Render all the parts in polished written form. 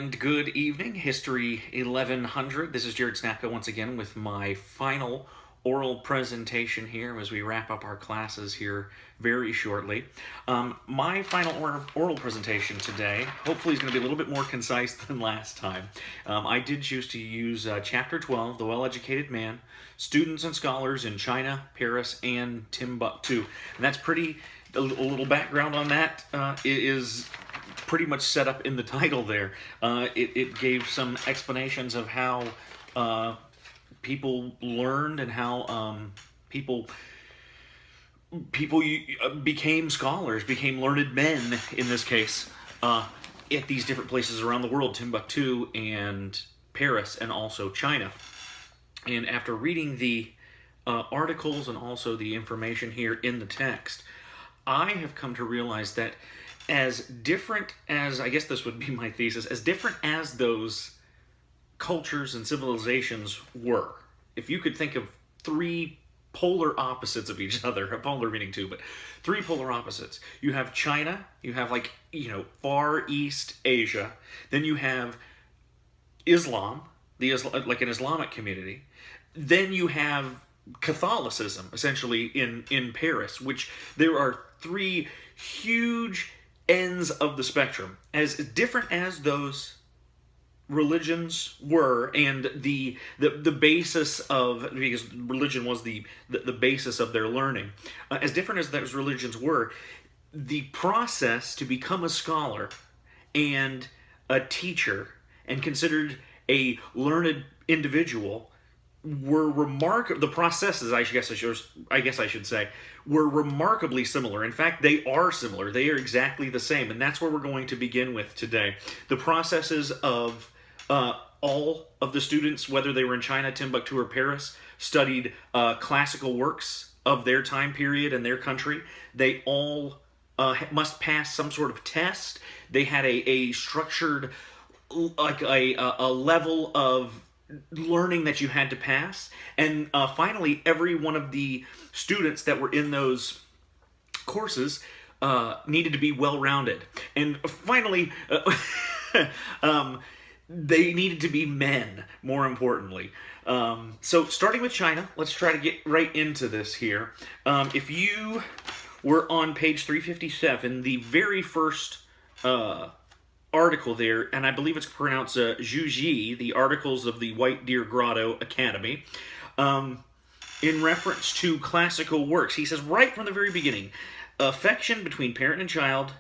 And good evening, History 1100. This is Jared Snapka once again with my final oral presentation here as we wrap up our classes here very shortly. My final oral presentation today hopefully is going to be a little bit more concise than last time. I did choose to use Chapter 12, The Well-Educated Man, Students and Scholars in China, Paris, and Timbuktu. And that's a little background on that is pretty much set up in the title there. It gave some explanations of how people learned and how people became scholars, became learned men in this case, at these different places around the world, Timbuktu and Paris and also China. And after reading the articles and also the information here in the text, I have come to realize that as different as, I guess this would be my thesis, as different as those cultures and civilizations were, if you could think of three polar opposites of each other, a polar meaning two, but three polar opposites. You have China, you have Far East Asia, then you have Islam, like an Islamic community, then you have Catholicism, essentially, in Paris, which there are three huge ends of the spectrum. As different as those religions were, and the basis of, because religion was the basis of their learning, as different as those religions were, the process to become a scholar and a teacher and considered a learned individual were remarkable. The processes, I guess I should say, were remarkably similar. In fact, they are similar. They are exactly the same, and that's where we're going to begin with today. The processes of all of the students, whether they were in China, Timbuktu, or Paris, studied classical works of their time period and their country. They all must pass some sort of test. They had a structured, like a level of learning that you had to pass. And finally, every one of the students that were in those courses needed to be well-rounded. And finally, they needed to be men, more importantly. So starting with China, let's try to get right into this here. If you were on page 357, the very first article there, and I believe it's pronounced Zhuji, the Articles of the White Deer Grotto Academy, in reference to classical works. He says right from the very beginning, affection between parent and child,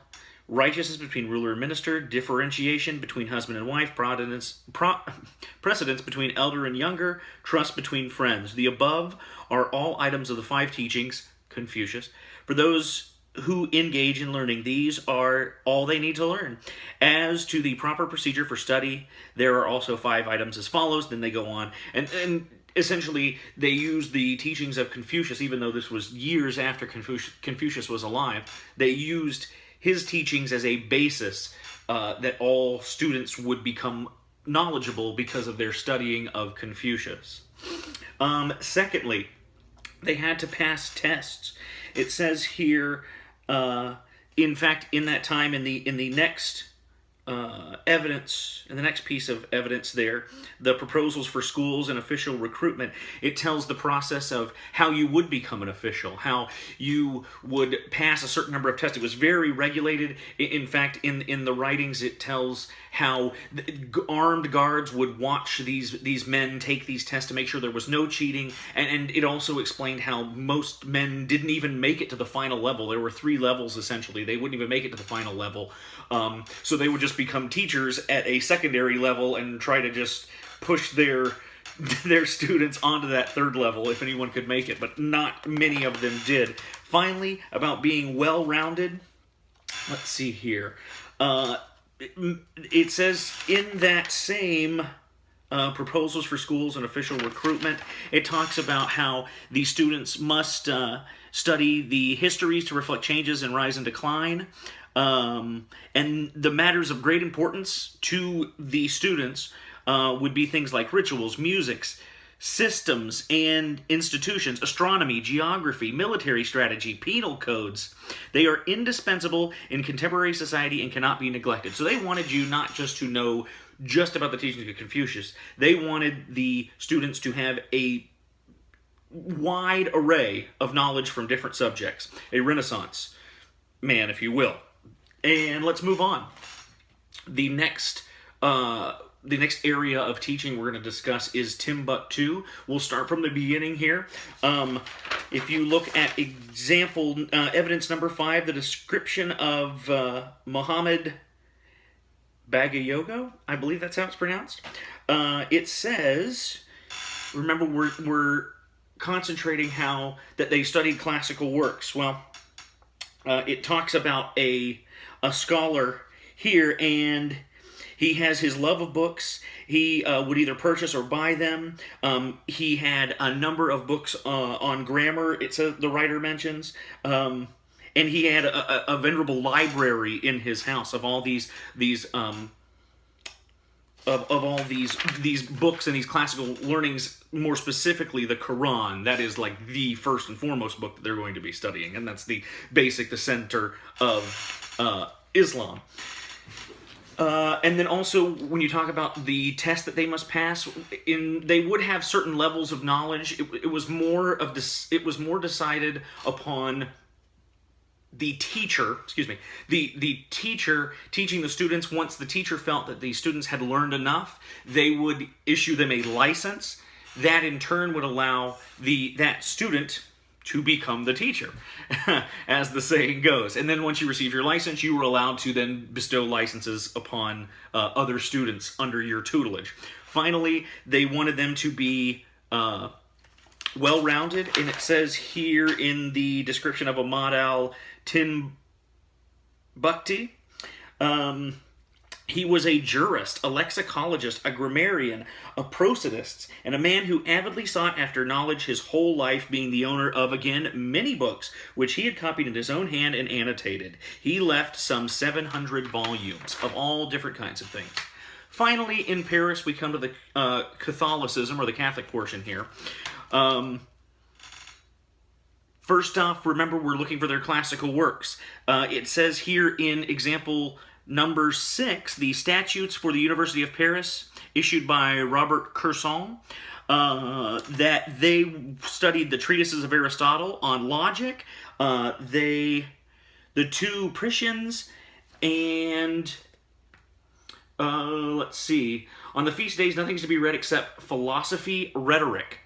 righteousness between ruler and minister, differentiation between husband and wife, precedence between elder and younger, trust between friends. The above are all items of the five teachings, Confucius. For those who engage in learning, these are all they need to learn. As to the proper procedure for study, there are also five items as follows. Then they go on, and essentially they use the teachings of Confucius, even though this was years after Confucius was alive. They used his teachings as a basis that all students would become knowledgeable because of their studying of Confucius. Secondly, they had to pass tests. It says here, in fact, in that time, in the next evidence, in the next piece of evidence there, the proposals for schools and official recruitment, it tells the process of how you would become an official, how you would pass a certain number of tests. It was very regulated. In fact, in the writings, it tells how armed guards would watch these men take these tests to make sure there was no cheating, and it also explained how most men didn't even make it to the final level. There were three levels, essentially. They wouldn't even make it to the final level. So they would just become teachers at a secondary level and try to just push their students onto that third level if anyone could make it, but not many of them did. Finally, about being well-rounded, let's see here. It says in that same proposals for schools and official recruitment, it talks about how the students must study the histories to reflect changes in rise and decline. And the matters of great importance to the students would be things like rituals, musics, systems and institutions, astronomy, geography, military strategy, penal codes. They are indispensable in contemporary society and cannot be neglected. So they wanted you not just to know just about the teachings of Confucius. They wanted the students to have a wide array of knowledge from different subjects. A Renaissance man, if you will. And let's move on. The next area of teaching we're going to discuss is Timbuktu. We'll start from the beginning here. If you look at example evidence number 5, the description of Muhammad Bagayogo, I believe that's how it's pronounced. It says, remember we're concentrating how that they studied classical works. Well, it talks about a scholar here, and he has his love of books. He would either purchase or buy them. He had a number of books on grammar, the writer mentions. And he had a venerable library in his house of all these books and these classical learnings, more specifically the Quran. That is like the first and foremost book that they're going to be studying, and that's the center of Islam. And then also, when you talk about the test that they must pass, they would have certain levels of knowledge. It was more decided upon the teacher, the teacher teaching the students. Once the teacher felt that the students had learned enough, they would issue them a license. That in turn would allow that student to become the teacher, as the saying goes. And then once you receive your license, you were allowed to then bestow licenses upon other students under your tutelage. Finally, they wanted them to be well-rounded, and it says here in the description of Ahmad al-Timbukti, he was a jurist, a lexicologist, a grammarian, a prosodist, and a man who avidly sought after knowledge, his whole life being the owner of, again, many books, which he had copied in his own hand and annotated. He left some 700 volumes of all different kinds of things. Finally, in Paris, we come to the Catholicism, or the Catholic portion here. First off, remember, we're looking for their classical works. It says here in example number 6, the statutes for the University of Paris, issued by Robert Curson, that they studied the treatises of Aristotle on logic, the two Priscians, and let's see, on the feast days, nothing's to be read except philosophy, rhetoric,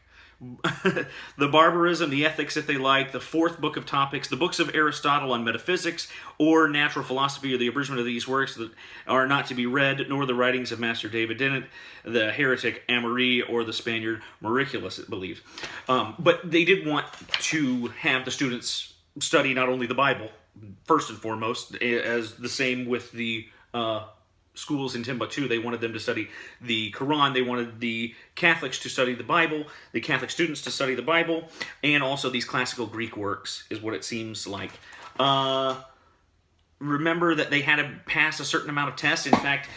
the barbarism, the ethics, if they like, the 4th book of topics, the books of Aristotle on metaphysics or natural philosophy, or the abridgment of these works that are not to be read, nor the writings of Master David Dennett, the heretic Amory, or the Spaniard Mauriculus, I believe. But they did want to have the students study not only the Bible, first and foremost, as the same with the schools in Timbuktu. They wanted them to study the Quran. They wanted the Catholics to study the Bible, the Catholic students to study the Bible, and also these classical Greek works, is what it seems like. Remember that they had to pass a certain amount of tests. In fact,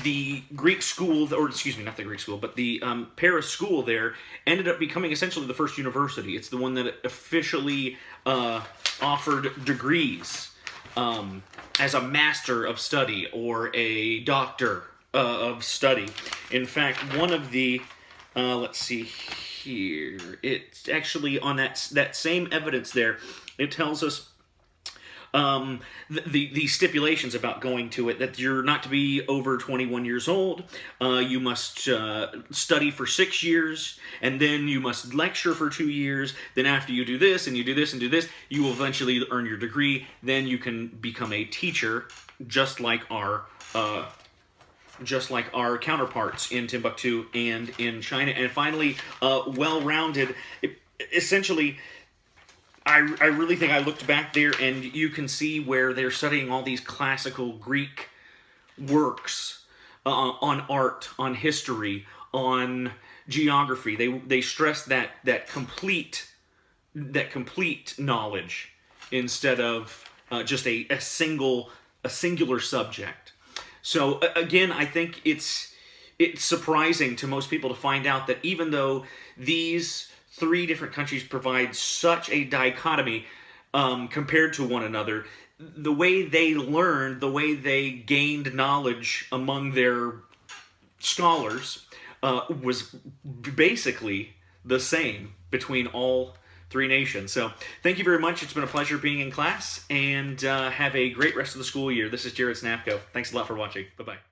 the Greek school, or excuse me, not the Greek school, but the Paris school there ended up becoming essentially the first university. It's the one that officially offered degrees as a master of study or a doctor of study. In fact, one of the, let's see here, it's actually on that same evidence there, it tells us the stipulations about going to it, that you're not to be over 21 years old, you must study for 6 years, and then you must lecture for 2 years, then after you do this, and you do this, and do this, you will eventually earn your degree, then you can become a teacher, just like our counterparts in Timbuktu and in China. And finally, well-rounded, essentially, I really think I looked back there, and you can see where they're studying all these classical Greek works on art, on history, on geography. They stress that complete knowledge instead of just a singular subject. So again, I think it's surprising to most people to find out that even though these three different countries provide such a dichotomy compared to one another, the way they learned, the way they gained knowledge among their scholars was basically the same between all three nations. So thank you very much. It's been a pleasure being in class, and have a great rest of the school year. This is Jared Snapko. Thanks a lot for watching. Bye-bye.